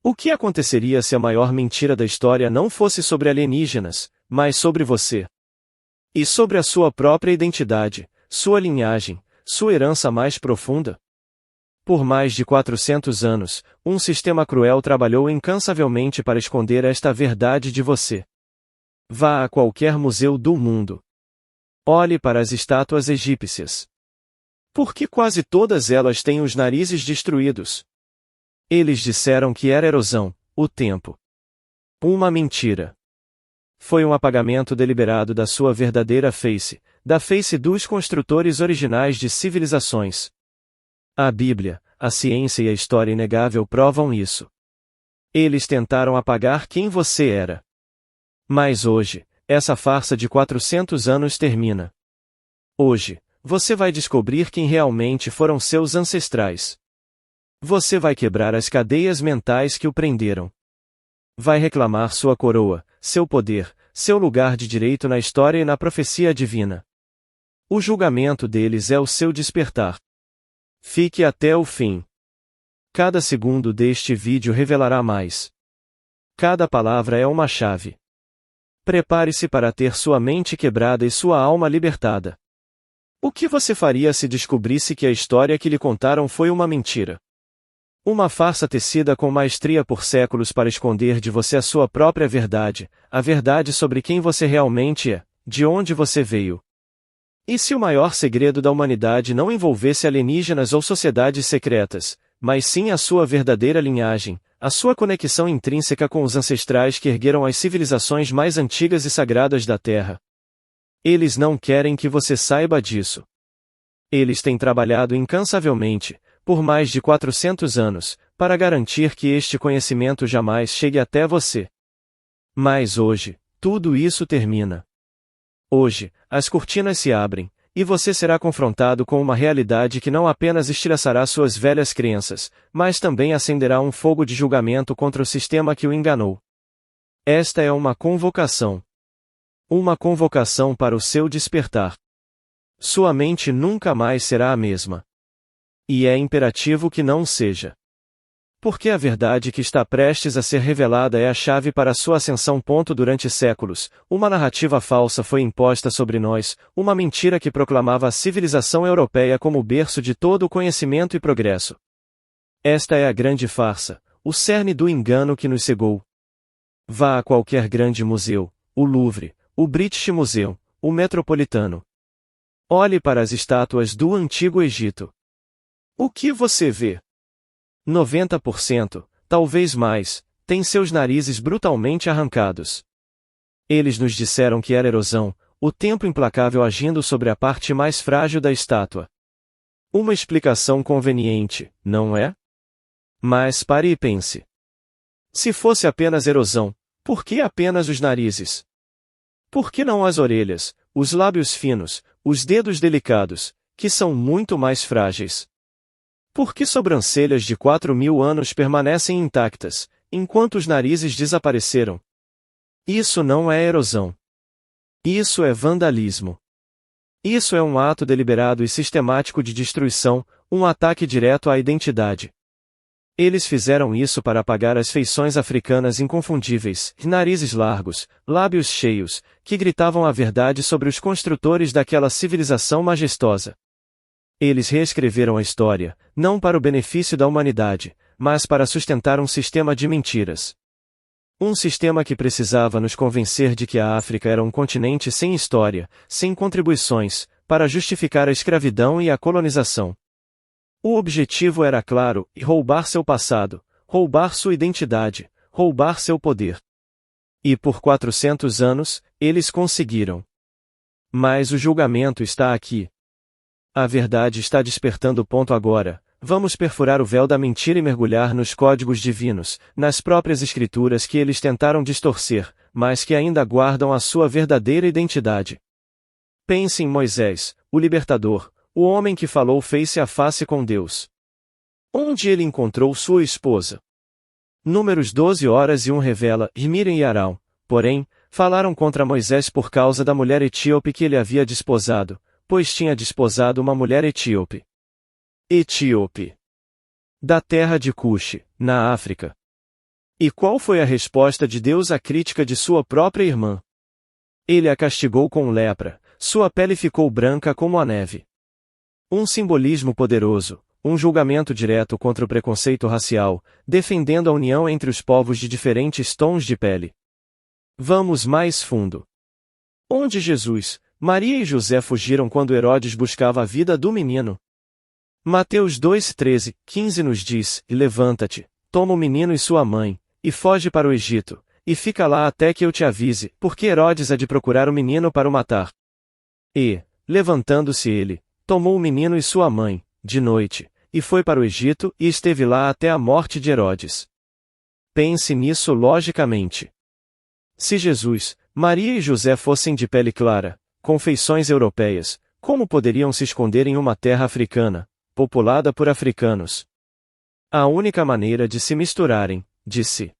O que aconteceria se a maior mentira da história não fosse sobre alienígenas, mas sobre você? E sobre a sua própria identidade, sua linhagem, sua herança mais profunda? Por mais de 400 anos, um sistema cruel trabalhou incansavelmente para esconder esta verdade de você. Vá a qualquer museu do mundo. Olhe para as estátuas egípcias. Por que quase todas elas têm os narizes destruídos? Eles disseram que era erosão, o tempo. Uma mentira. Foi um apagamento deliberado da sua verdadeira face, da face dos construtores originais de civilizações. A Bíblia, a ciência e a história inegável provam isso. Eles tentaram apagar quem você era. Mas hoje, essa farsa de 400 anos termina. Hoje, você vai descobrir quem realmente foram seus ancestrais. Você vai quebrar as cadeias mentais que o prenderam. Vai reclamar sua coroa, seu poder, seu lugar de direito na história e na profecia divina. O julgamento deles é o seu despertar. Fique até o fim. Cada segundo deste vídeo revelará mais. Cada palavra é uma chave. Prepare-se para ter sua mente quebrada e sua alma libertada. O que você faria se descobrisse que a história que lhe contaram foi uma mentira? Uma farsa tecida com maestria por séculos para esconder de você a sua própria verdade, a verdade sobre quem você realmente é, de onde você veio. E se o maior segredo da humanidade não envolvesse alienígenas ou sociedades secretas, mas sim a sua verdadeira linhagem, a sua conexão intrínseca com os ancestrais que ergueram as civilizações mais antigas e sagradas da Terra? Eles não querem que você saiba disso. Eles têm trabalhado incansavelmente, por mais de 400 anos, para garantir que este conhecimento jamais chegue até você. Mas hoje, tudo isso termina. Hoje, as cortinas se abrem, e você será confrontado com uma realidade que não apenas estilhaçará suas velhas crenças, mas também acenderá um fogo de julgamento contra o sistema que o enganou. Esta é uma convocação. Uma convocação para o seu despertar. Sua mente nunca mais será a mesma. E é imperativo que não seja. Porque a verdade que está prestes a ser revelada é a chave para a sua ascensão. Durante séculos, uma narrativa falsa foi imposta sobre nós, uma mentira que proclamava a civilização europeia como o berço de todo o conhecimento e progresso. Esta é a grande farsa, o cerne do engano que nos cegou. Vá a qualquer grande museu, o Louvre, o British Museum, o Metropolitano. Olhe para as estátuas do Antigo Egito. O que você vê? 90%, talvez mais, têm seus narizes brutalmente arrancados. Eles nos disseram que era erosão, o tempo implacável agindo sobre a parte mais frágil da estátua. Uma explicação conveniente, não é? Mas pare e pense. Se fosse apenas erosão, por que apenas os narizes? Por que não as orelhas, os lábios finos, os dedos delicados, que são muito mais frágeis? Por que sobrancelhas de 4.000 anos permanecem intactas, enquanto os narizes desapareceram? Isso não é erosão. Isso é vandalismo. Isso é um ato deliberado e sistemático de destruição, um ataque direto à identidade. Eles fizeram isso para apagar as feições africanas inconfundíveis, narizes largos, lábios cheios, que gritavam a verdade sobre os construtores daquela civilização majestosa. Eles reescreveram a história, não para o benefício da humanidade, mas para sustentar um sistema de mentiras. Um sistema que precisava nos convencer de que a África era um continente sem história, sem contribuições, para justificar a escravidão e a colonização. O objetivo era claro, roubar seu passado, roubar sua identidade, roubar seu poder. E por 400 anos, eles conseguiram. Mas o julgamento está aqui. A verdade está despertando. Agora, vamos perfurar o véu da mentira e mergulhar nos códigos divinos, nas próprias escrituras que eles tentaram distorcer, mas que ainda guardam a sua verdadeira identidade. Pense em Moisés, o libertador, o homem que falou face a face com Deus. Onde ele encontrou sua esposa? Números 12:1 revela, e Miriam e Arão, porém, falaram contra Moisés por causa da mulher etíope que ele havia desposado, pois tinha desposado uma mulher etíope. Etíope. Da terra de Cuxi, na África. E qual foi a resposta de Deus à crítica de sua própria irmã? Ele a castigou com lepra, sua pele ficou branca como a neve. Um simbolismo poderoso, um julgamento direto contra o preconceito racial, defendendo a união entre os povos de diferentes tons de pele. Vamos mais fundo. Onde Jesus, Maria e José fugiram quando Herodes buscava a vida do menino? Mateus 2:13-15 nos diz: E levanta-te, toma o menino e sua mãe, e foge para o Egito, e fica lá até que eu te avise, porque Herodes há de procurar o menino para o matar. E, levantando-se ele, tomou o menino e sua mãe, de noite, e foi para o Egito e esteve lá até a morte de Herodes. Pense nisso logicamente. Se Jesus, Maria e José fossem de pele clara, com feições europeias, como poderiam se esconder em uma terra africana, populada por africanos? A única maneira de se misturarem, disse.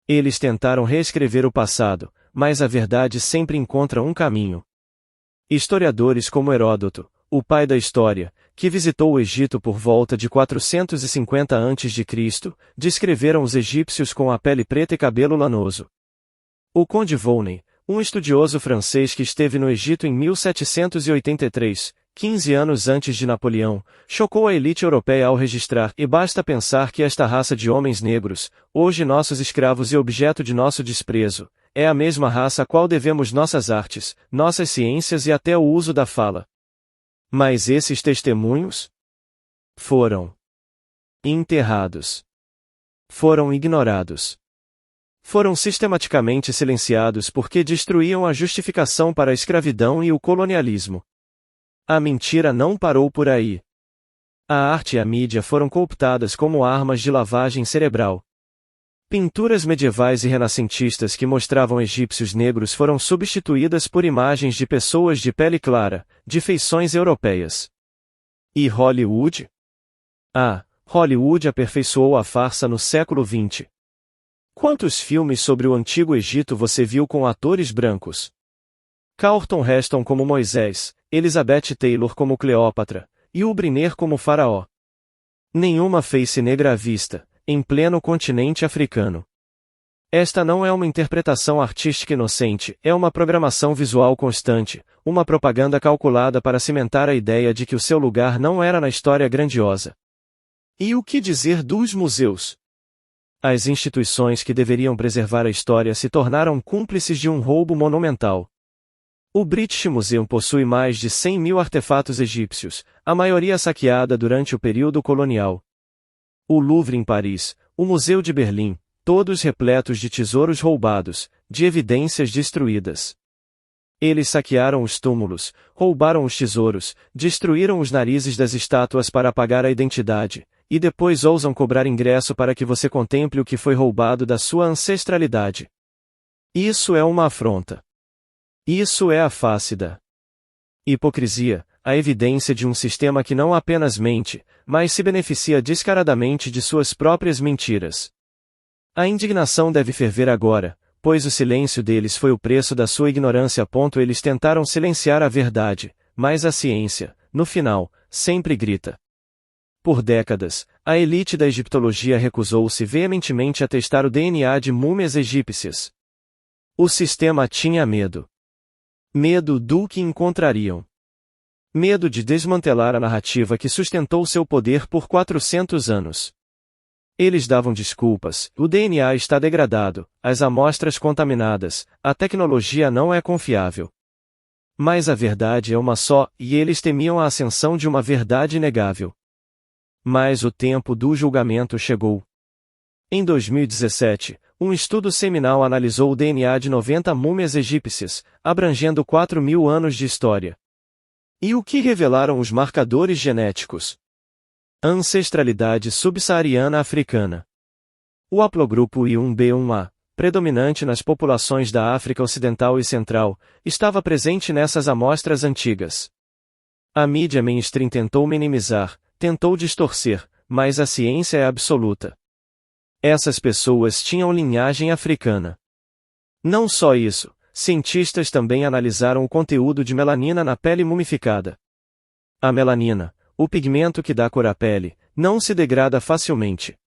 Eles tentaram reescrever o passado, mas a verdade sempre encontra um caminho. Historiadores como Heródoto, o pai da história, que visitou o Egito por volta de 450 a.C., descreveram os egípcios com a pele preta e cabelo lanoso. O Conde Volney, um estudioso francês que esteve no Egito em 1783, 15 anos antes de Napoleão, chocou a elite europeia ao registrar, e basta pensar que esta raça de homens negros, hoje nossos escravos e objeto de nosso desprezo, é a mesma raça a qual devemos nossas artes, nossas ciências e até o uso da fala. Mas esses testemunhos foram enterrados. Foram ignorados. Foram sistematicamente silenciados porque destruíam a justificação para a escravidão e o colonialismo. A mentira não parou por aí. A arte e a mídia foram cooptadas como armas de lavagem cerebral. Pinturas medievais e renascentistas que mostravam egípcios negros foram substituídas por imagens de pessoas de pele clara, de feições europeias. E Hollywood? Hollywood aperfeiçoou a farsa no século XX. Quantos filmes sobre o Antigo Egito você viu com atores brancos? Charlton Heston como Moisés, Elizabeth Taylor como Cleópatra, e o Briner como Faraó. Nenhuma face negra à vista, em pleno continente africano. Esta não é uma interpretação artística inocente, é uma programação visual constante, uma propaganda calculada para cimentar a ideia de que o seu lugar não era na história grandiosa. E o que dizer dos museus? As instituições que deveriam preservar a história se tornaram cúmplices de um roubo monumental. O British Museum possui mais de 100.000 artefatos egípcios, a maioria saqueada durante o período colonial. O Louvre em Paris, o Museu de Berlim, todos repletos de tesouros roubados, de evidências destruídas. Eles saquearam os túmulos, roubaram os tesouros, destruíram os narizes das estátuas para apagar a identidade, e depois ousam cobrar ingresso para que você contemple o que foi roubado da sua ancestralidade. Isso é uma afronta. Isso é a face da hipocrisia, a evidência de um sistema que não apenas mente, mas se beneficia descaradamente de suas próprias mentiras. A indignação deve ferver agora, pois o silêncio deles foi o preço da sua ignorância. Eles tentaram silenciar a verdade, mas a ciência, no final, sempre grita. Por décadas, a elite da egiptologia recusou-se veementemente a testar o DNA de múmias egípcias. O sistema tinha medo. Medo do que encontrariam. Medo de desmantelar a narrativa que sustentou seu poder por 400 anos. Eles davam desculpas: o DNA está degradado, as amostras contaminadas, a tecnologia não é confiável. Mas a verdade é uma só, e eles temiam a ascensão de uma verdade inegável. Mas o tempo do julgamento chegou. Em 2017, um estudo seminal analisou o DNA de 90 múmias egípcias, abrangendo 4.000 anos de história. E o que revelaram os marcadores genéticos? Ancestralidade subsaariana africana. O haplogrupo I1b1A, predominante nas populações da África Ocidental e Central, estava presente nessas amostras antigas. A mídia mainstream tentou minimizar, tentou distorcer, mas a ciência é absoluta. Essas pessoas tinham linhagem africana. Não só isso, cientistas também analisaram o conteúdo de melanina na pele mumificada. A melanina, o pigmento que dá cor à pele, não se degrada facilmente.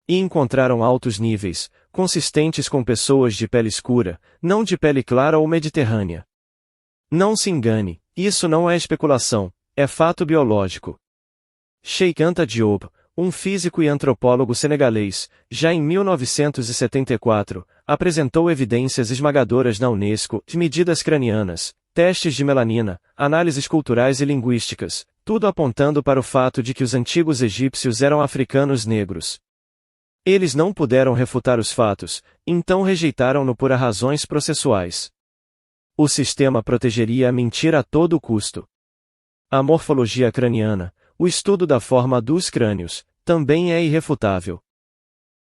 E encontraram altos níveis, consistentes com pessoas de pele escura, não de pele clara ou mediterrânea. Não se engane, isso não é especulação, é fato biológico. Sheikh Anta Diop, um físico e antropólogo senegalês, já em 1974, apresentou evidências esmagadoras na Unesco de medidas cranianas, testes de melanina, análises culturais e linguísticas, tudo apontando para o fato de que os antigos egípcios eram africanos negros. Eles não puderam refutar os fatos, então rejeitaram-no por razões processuais. O sistema protegeria a mentira a todo custo. A morfologia craniana, o estudo da forma dos crânios, também é irrefutável.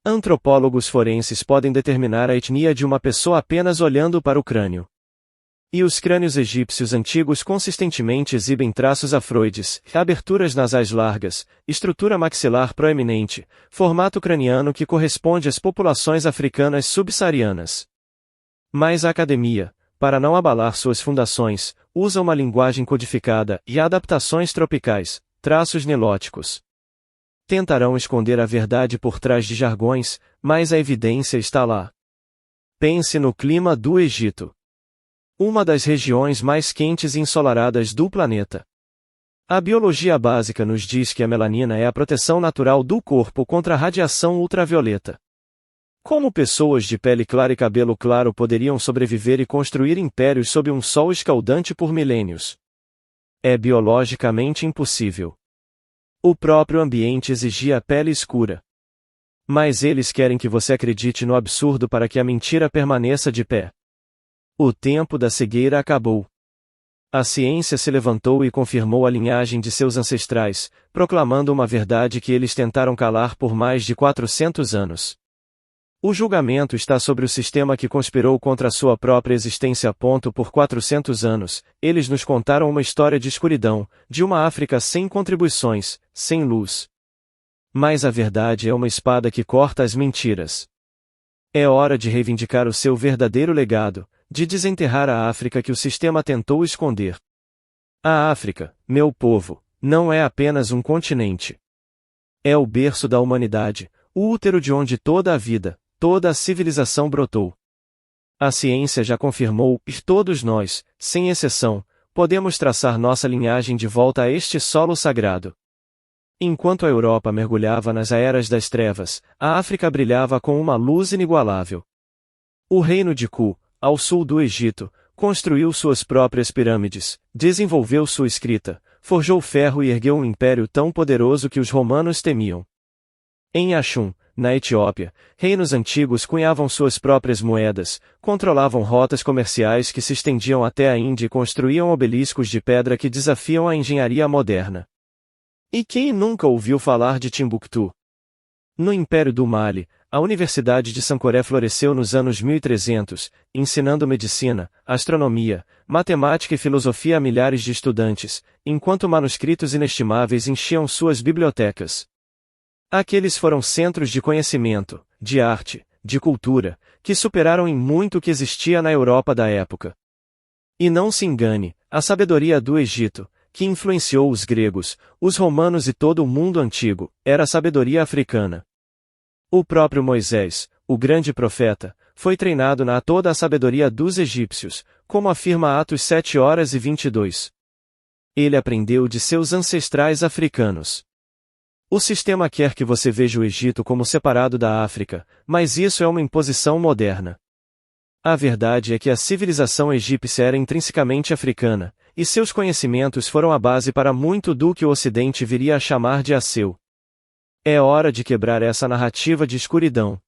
Antropólogos forenses podem determinar a etnia de uma pessoa apenas olhando para o crânio. E os crânios egípcios antigos consistentemente exibem traços afroides, aberturas nasais largas, estrutura maxilar proeminente, formato craniano que corresponde às populações africanas subsaarianas. Mas a academia, para não abalar suas fundações, usa uma linguagem codificada e adaptações tropicais, traços nilóticos. Tentarão esconder a verdade por trás de jargões, mas a evidência está lá. Pense no clima do Egito. Uma das regiões mais quentes e ensolaradas do planeta. A biologia básica nos diz que a melanina é a proteção natural do corpo contra a radiação ultravioleta. Como pessoas de pele clara e cabelo claro poderiam sobreviver e construir impérios sob um sol escaldante por milênios? É biologicamente impossível. O próprio ambiente exigia a pele escura. Mas eles querem que você acredite no absurdo para que a mentira permaneça de pé. O tempo da cegueira acabou. A ciência se levantou e confirmou a linhagem de seus ancestrais, proclamando uma verdade que eles tentaram calar por mais de 400 anos. O julgamento está sobre o sistema que conspirou contra a sua própria existência. Por 400 anos, eles nos contaram uma história de escuridão, de uma África sem contribuições, sem luz. Mas a verdade é uma espada que corta as mentiras. É hora de reivindicar o seu verdadeiro legado, de desenterrar a África que o sistema tentou esconder. A África, meu povo, não é apenas um continente. É o berço da humanidade, o útero de onde toda a vida, toda a civilização brotou. A ciência já confirmou, e todos nós, sem exceção, podemos traçar nossa linhagem de volta a este solo sagrado. Enquanto a Europa mergulhava nas eras das trevas, a África brilhava com uma luz inigualável. O reino de Ku, ao sul do Egito, construiu suas próprias pirâmides, desenvolveu sua escrita, forjou ferro e ergueu um império tão poderoso que os romanos temiam. Em Axum, na Etiópia, reinos antigos cunhavam suas próprias moedas, controlavam rotas comerciais que se estendiam até a Índia e construíam obeliscos de pedra que desafiam a engenharia moderna. E quem nunca ouviu falar de Timbuktu? No Império do Mali, a Universidade de Sankoré floresceu nos anos 1300, ensinando medicina, astronomia, matemática e filosofia a milhares de estudantes, enquanto manuscritos inestimáveis enchiam suas bibliotecas. Aqueles foram centros de conhecimento, de arte, de cultura, que superaram em muito o que existia na Europa da época. E não se engane, a sabedoria do Egito, que influenciou os gregos, os romanos e todo o mundo antigo, era a sabedoria africana. O próprio Moisés, o grande profeta, foi treinado na toda a sabedoria dos egípcios, como afirma Atos 7:22. Ele aprendeu de seus ancestrais africanos. O sistema quer que você veja o Egito como separado da África, mas isso é uma imposição moderna. A verdade é que a civilização egípcia era intrinsecamente africana, e seus conhecimentos foram a base para muito do que o Ocidente viria a chamar de Asseu. É hora de quebrar essa narrativa de escuridão.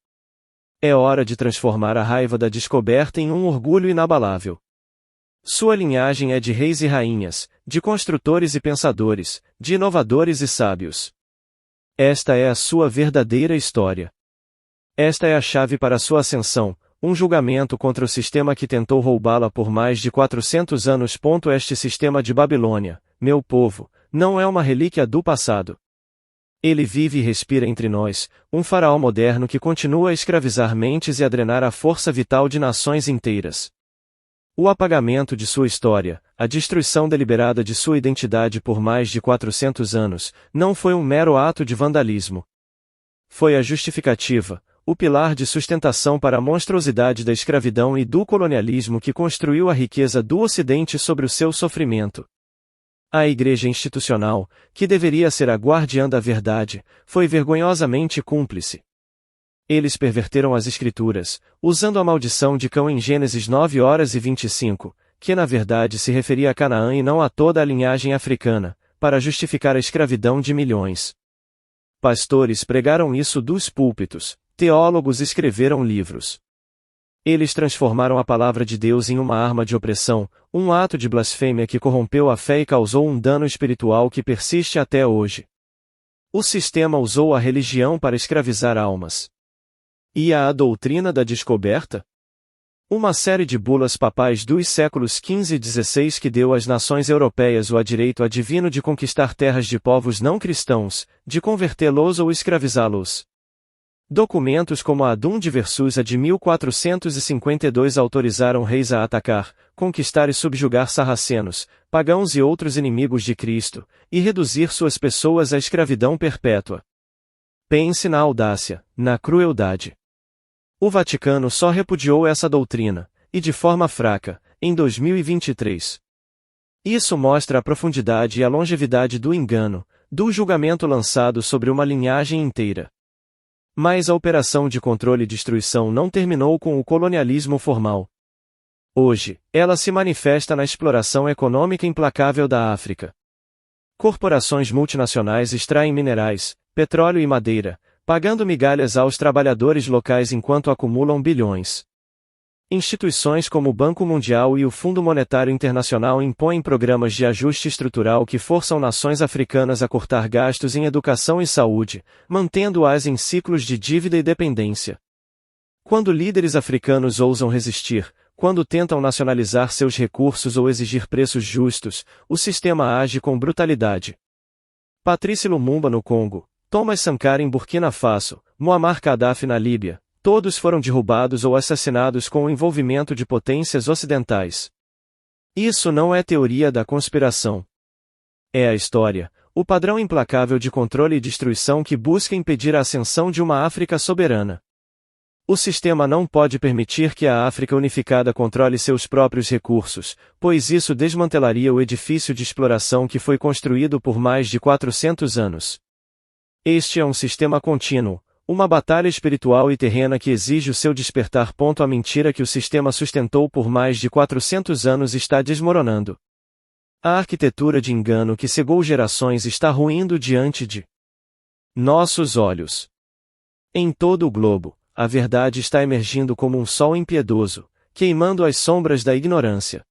É hora de transformar a raiva da descoberta em um orgulho inabalável. Sua linhagem é de reis e rainhas, de construtores e pensadores, de inovadores e sábios. Esta é a sua verdadeira história. Esta é a chave para sua ascensão, um julgamento contra o sistema que tentou roubá-la por mais de 400 anos. Este sistema de Babilônia, meu povo, não é uma relíquia do passado. Ele vive e respira entre nós, um faraó moderno que continua a escravizar mentes e a drenar a força vital de nações inteiras. O apagamento de sua história, a destruição deliberada de sua identidade por mais de 400 anos, não foi um mero ato de vandalismo. Foi a justificativa, o pilar de sustentação para a monstruosidade da escravidão e do colonialismo que construiu a riqueza do Ocidente sobre o seu sofrimento. A Igreja institucional, que deveria ser a guardiã da verdade, foi vergonhosamente cúmplice. Eles perverteram as Escrituras, usando a maldição de Cão em Gênesis 9:25, que na verdade se referia a Canaã e não a toda a linhagem africana, para justificar a escravidão de milhões. Pastores pregaram isso dos púlpitos, teólogos escreveram livros. Eles transformaram a palavra de Deus em uma arma de opressão, um ato de blasfêmia que corrompeu a fé e causou um dano espiritual que persiste até hoje. O sistema usou a religião para escravizar almas. E a doutrina da descoberta? Uma série de bulas papais dos séculos XV e XVI que deu às nações europeias o direito divino de conquistar terras de povos não cristãos, de convertê-los ou escravizá-los. Documentos como a Adum de Versus a de 1452 autorizaram reis a atacar, conquistar e subjugar sarracenos, pagãos e outros inimigos de Cristo, e reduzir suas pessoas à escravidão perpétua. Pense na audácia, na crueldade. O Vaticano só repudiou essa doutrina, e de forma fraca, em 2023. Isso mostra a profundidade e a longevidade do engano, do julgamento lançado sobre uma linhagem inteira. Mas a operação de controle e destruição não terminou com o colonialismo formal. Hoje, ela se manifesta na exploração econômica implacável da África. Corporações multinacionais extraem minerais, petróleo e madeira, pagando migalhas aos trabalhadores locais enquanto acumulam bilhões. Instituições como o Banco Mundial e o Fundo Monetário Internacional impõem programas de ajuste estrutural que forçam nações africanas a cortar gastos em educação e saúde, mantendo-as em ciclos de dívida e dependência. Quando líderes africanos ousam resistir, quando tentam nacionalizar seus recursos ou exigir preços justos, o sistema age com brutalidade. Patrice Lumumba no Congo, Thomas Sankara em Burkina Faso, Muammar Gaddafi na Líbia, todos foram derrubados ou assassinados com o envolvimento de potências ocidentais. Isso não é teoria da conspiração. É a história, o padrão implacável de controle e destruição que busca impedir a ascensão de uma África soberana. O sistema não pode permitir que a África unificada controle seus próprios recursos, pois isso desmantelaria o edifício de exploração que foi construído por mais de 400 anos. Este é um sistema contínuo, uma batalha espiritual e terrena que exige o seu despertar. A mentira que o sistema sustentou por mais de 400 anos está desmoronando. A arquitetura de engano que cegou gerações está ruindo diante de nossos olhos. Em todo o globo, a verdade está emergindo como um sol impiedoso, queimando as sombras da ignorância.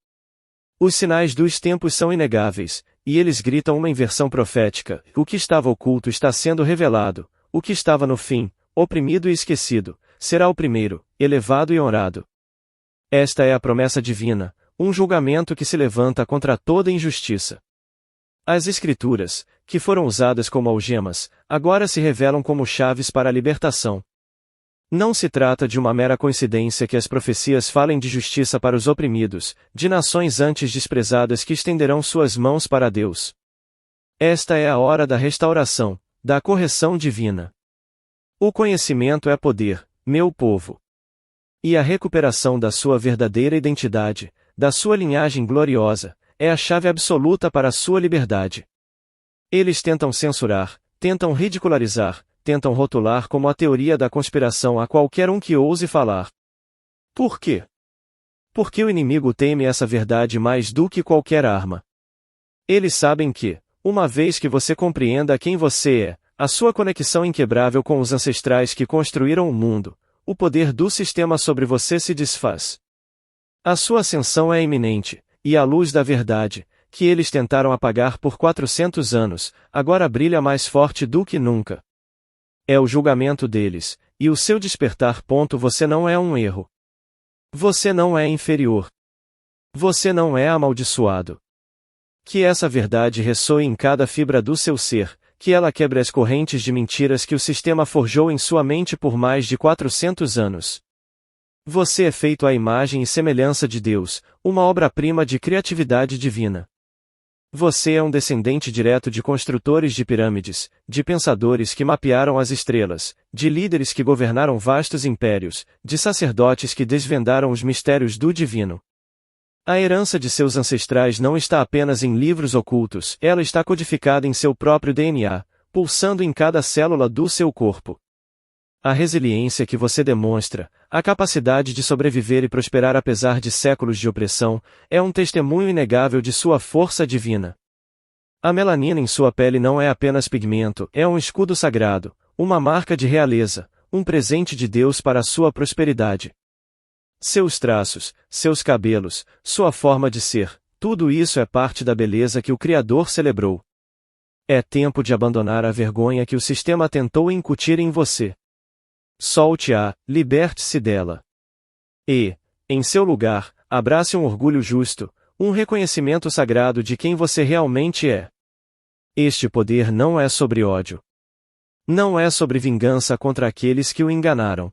Os sinais dos tempos são inegáveis, e eles gritam uma inversão profética: o que estava oculto está sendo revelado, o que estava no fim, oprimido e esquecido, será o primeiro, elevado e honrado. Esta é a promessa divina, um julgamento que se levanta contra toda injustiça. As Escrituras, que foram usadas como algemas, agora se revelam como chaves para a libertação. Não se trata de uma mera coincidência que as profecias falem de justiça para os oprimidos, de nações antes desprezadas que estenderão suas mãos para Deus. Esta é a hora da restauração, da correção divina. O conhecimento é poder, meu povo. E a recuperação da sua verdadeira identidade, da sua linhagem gloriosa, é a chave absoluta para a sua liberdade. Eles tentam censurar, tentam ridicularizar, tentam rotular como a teoria da conspiração a qualquer um que ouse falar. Por quê? Porque o inimigo teme essa verdade mais do que qualquer arma. Eles sabem que, uma vez que você compreenda quem você é, a sua conexão inquebrável com os ancestrais que construíram o mundo, o poder do sistema sobre você se desfaz. A sua ascensão é iminente, e a luz da verdade, que eles tentaram apagar por 400 anos, agora brilha mais forte do que nunca. É o julgamento deles, e o seu despertar. Você não é um erro. Você não é inferior. Você não é amaldiçoado. Que essa verdade ressoe em cada fibra do seu ser, que ela quebre as correntes de mentiras que o sistema forjou em sua mente por mais de 400 anos. Você é feito à imagem e semelhança de Deus, uma obra-prima de criatividade divina. Você é um descendente direto de construtores de pirâmides, de pensadores que mapearam as estrelas, de líderes que governaram vastos impérios, de sacerdotes que desvendaram os mistérios do divino. A herança de seus ancestrais não está apenas em livros ocultos, ela está codificada em seu próprio DNA, pulsando em cada célula do seu corpo. A resiliência que você demonstra, a capacidade de sobreviver e prosperar apesar de séculos de opressão, é um testemunho inegável de sua força divina. A melanina em sua pele não é apenas pigmento, é um escudo sagrado, uma marca de realeza, um presente de Deus para a sua prosperidade. Seus traços, seus cabelos, sua forma de ser, tudo isso é parte da beleza que o Criador celebrou. É tempo de abandonar a vergonha que o sistema tentou incutir em você. Solte-a, liberte-se dela. E, em seu lugar, abrace um orgulho justo, um reconhecimento sagrado de quem você realmente é. Este poder não é sobre ódio. Não é sobre vingança contra aqueles que o enganaram.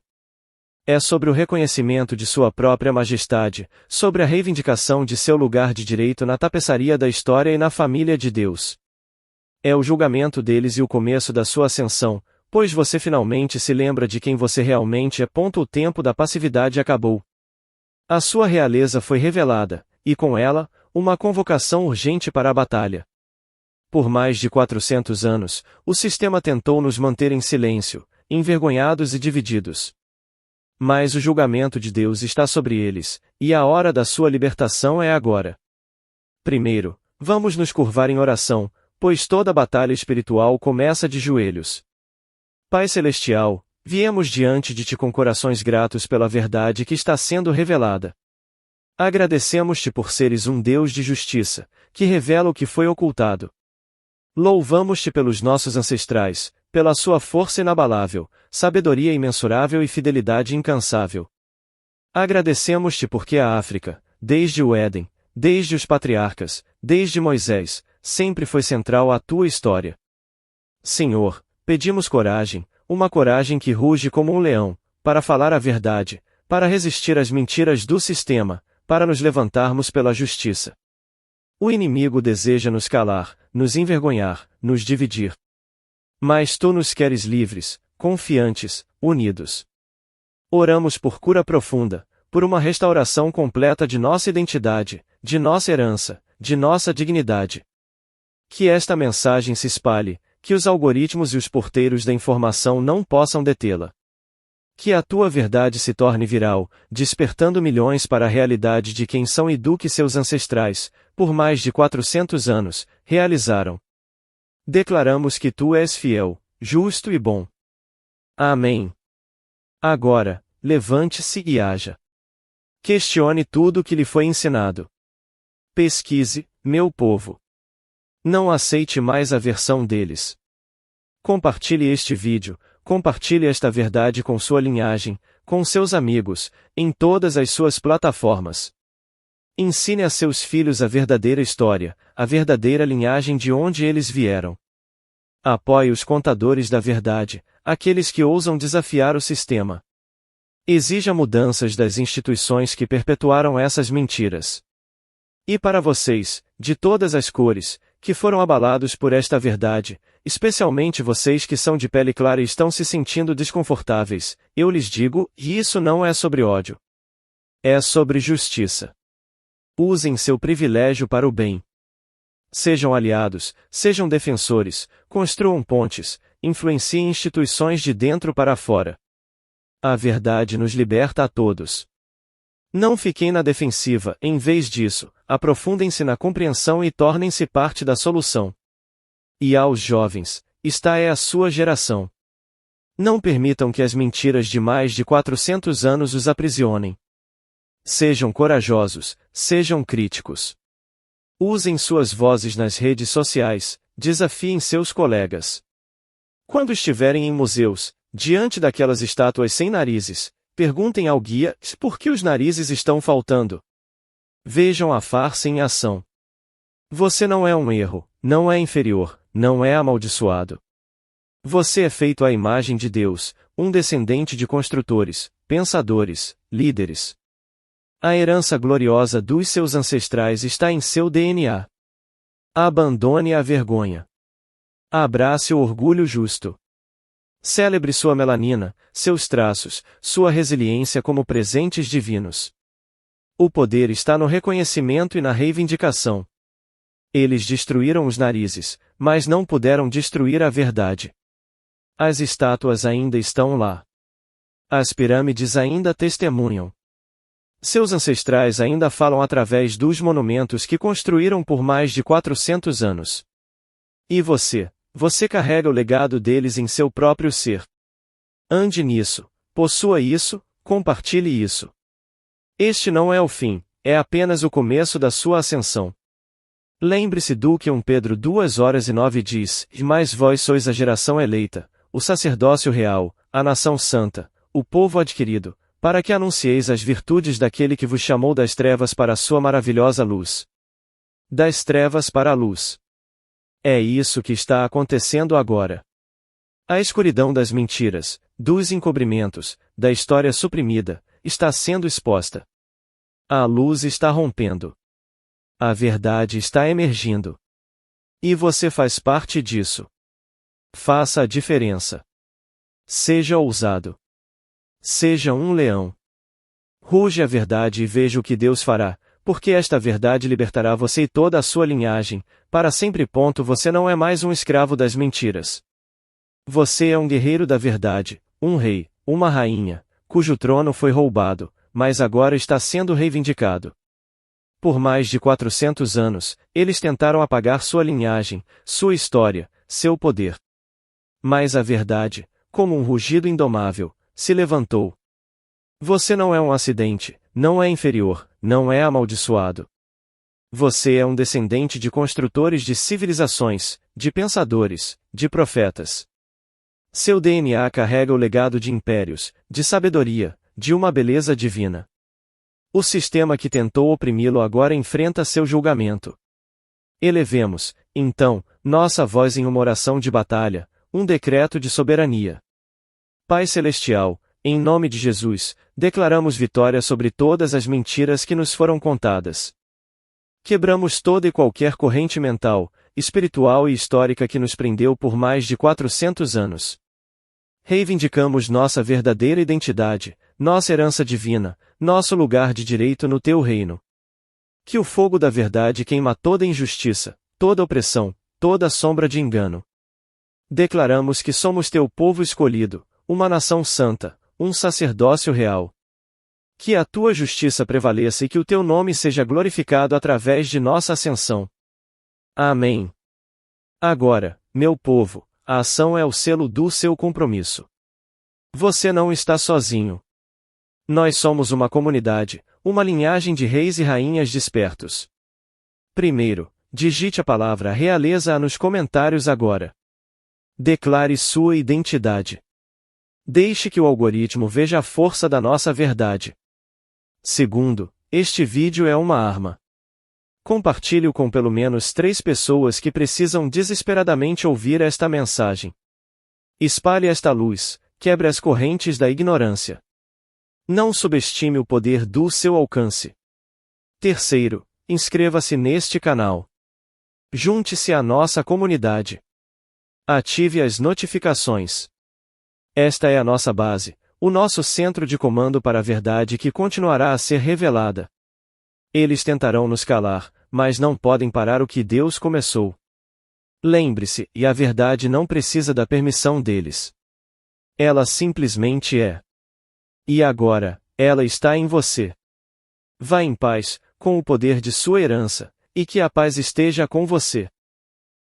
É sobre o reconhecimento de sua própria majestade, sobre a reivindicação de seu lugar de direito na tapeçaria da história e na família de Deus. É o julgamento deles e o começo da sua ascensão, pois você finalmente se lembra de quem você realmente é. O tempo da passividade acabou. A sua realeza foi revelada, e com ela, uma convocação urgente para a batalha. Por mais de 400 anos, o sistema tentou nos manter em silêncio, envergonhados e divididos. Mas o julgamento de Deus está sobre eles, e a hora da sua libertação é agora. Primeiro, vamos nos curvar em oração, pois toda batalha espiritual começa de joelhos. Pai Celestial, viemos diante de Ti com corações gratos pela verdade que está sendo revelada. Agradecemos-Te por seres um Deus de justiça, que revela o que foi ocultado. Louvamos-Te pelos nossos ancestrais, pela Sua força inabalável, sabedoria imensurável e fidelidade incansável. Agradecemos-Te porque a África, desde o Éden, desde os patriarcas, desde Moisés, sempre foi central à Tua história. Senhor, pedimos coragem, uma coragem que ruge como um leão, para falar a verdade, para resistir às mentiras do sistema, para nos levantarmos pela justiça. O inimigo deseja nos calar, nos envergonhar, nos dividir. Mas Tu nos queres livres, confiantes, unidos. Oramos por cura profunda, por uma restauração completa de nossa identidade, de nossa herança, de nossa dignidade. Que esta mensagem se espalhe, que os algoritmos e os porteiros da informação não possam detê-la. Que a Tua verdade se torne viral, despertando milhões para a realidade de quem são e do que seus ancestrais, por mais de 400 anos, realizaram. Declaramos que Tu és fiel, justo e bom. Amém. Agora, levante-se e haja. Questione tudo o que lhe foi ensinado. Pesquise, meu povo. Não aceite mais a versão deles. Compartilhe este vídeo, compartilhe esta verdade com sua linhagem, com seus amigos, em todas as suas plataformas. Ensine a seus filhos a verdadeira história, a verdadeira linhagem de onde eles vieram. Apoie os contadores da verdade, aqueles que ousam desafiar o sistema. Exija mudanças das instituições que perpetuaram essas mentiras. E para vocês, de todas as cores, que foram abalados por esta verdade, especialmente vocês que são de pele clara e estão se sentindo desconfortáveis, eu lhes digo, e isso não é sobre ódio. É sobre justiça. Usem seu privilégio para o bem. Sejam aliados, sejam defensores, construam pontes, influenciem instituições de dentro para fora. A verdade nos liberta a todos. Não fiquem na defensiva, em vez disso, aprofundem-se na compreensão e tornem-se parte da solução. E aos jovens, esta é a sua geração. Não permitam que as mentiras de mais de 400 anos os aprisionem. Sejam corajosos, sejam críticos. Usem suas vozes nas redes sociais, desafiem seus colegas. Quando estiverem em museus, diante daquelas estátuas sem narizes, perguntem ao guia por que os narizes estão faltando. Vejam a farsa em ação. Você não é um erro, não é inferior, não é amaldiçoado. Você é feito à imagem de Deus, um descendente de construtores, pensadores, líderes. A herança gloriosa dos seus ancestrais está em seu DNA. Abandone a vergonha. Abrace o orgulho justo. Celebre sua melanina, seus traços, sua resiliência como presentes divinos. O poder está no reconhecimento e na reivindicação. Eles destruíram os narizes, mas não puderam destruir a verdade. As estátuas ainda estão lá. As pirâmides ainda testemunham. Seus ancestrais ainda falam através dos monumentos que construíram por mais de 400 anos. E você carrega o legado deles em seu próprio ser. Ande nisso, possua isso, compartilhe isso. Este não é o fim, é apenas o começo da sua ascensão. Lembre-se do que 1 Pedro 2:9 diz: Mas vós sois a geração eleita, o sacerdócio real, a nação santa, o povo adquirido, para que anuncieis as virtudes daquele que vos chamou das trevas para a sua maravilhosa luz. Das trevas para a luz. É isso que está acontecendo agora. A escuridão das mentiras, dos encobrimentos, da história suprimida, está sendo exposta. A luz está rompendo. A verdade está emergindo. E você faz parte disso. Faça a diferença. Seja ousado. Seja um leão. Ruge a verdade e veja o que Deus fará, porque esta verdade libertará você e toda a sua linhagem, para sempre. Você não é mais um escravo das mentiras. Você é um guerreiro da verdade, um rei, uma rainha, cujo trono foi roubado, mas agora está sendo reivindicado. Por mais de 400 anos, eles tentaram apagar sua linhagem, sua história, seu poder. Mas a verdade, como um rugido indomável, se levantou. Você não é um acidente, não é inferior, não é amaldiçoado. Você é um descendente de construtores de civilizações, de pensadores, de profetas. Seu DNA carrega o legado de impérios, de sabedoria, de uma beleza divina. O sistema que tentou oprimi-lo agora enfrenta seu julgamento. Elevemos, então, nossa voz em uma oração de batalha, um decreto de soberania. Pai Celestial, em nome de Jesus, declaramos vitória sobre todas as mentiras que nos foram contadas. Quebramos toda e qualquer corrente mental, espiritual e histórica que nos prendeu por mais de 400 anos. Reivindicamos nossa verdadeira identidade, nossa herança divina, nosso lugar de direito no teu reino. Que o fogo da verdade queima toda injustiça, toda opressão, toda sombra de engano. Declaramos que somos teu povo escolhido, uma nação santa, um sacerdócio real. Que a tua justiça prevaleça e que o teu nome seja glorificado através de nossa ascensão. Amém. Agora, meu povo, a ação é o selo do seu compromisso. Você não está sozinho. Nós somos uma comunidade, uma linhagem de reis e rainhas despertos. Primeiro, digite a palavra realeza nos comentários agora. Declare sua identidade. Deixe que o algoritmo veja a força da nossa verdade. Segundo, este vídeo é uma arma. Compartilhe-o com pelo menos 3 pessoas que precisam desesperadamente ouvir esta mensagem. Espalhe esta luz, quebre as correntes da ignorância. Não subestime o poder do seu alcance. Terceiro, inscreva-se neste canal. Junte-se à nossa comunidade. Ative as notificações. Esta é a nossa base, o nosso centro de comando para a verdade que continuará a ser revelada. Eles tentarão nos calar, mas não podem parar o que Deus começou. Lembre-se, e a verdade não precisa da permissão deles. Ela simplesmente é. E agora, ela está em você. Vá em paz, com o poder de sua herança, e que a paz esteja com você.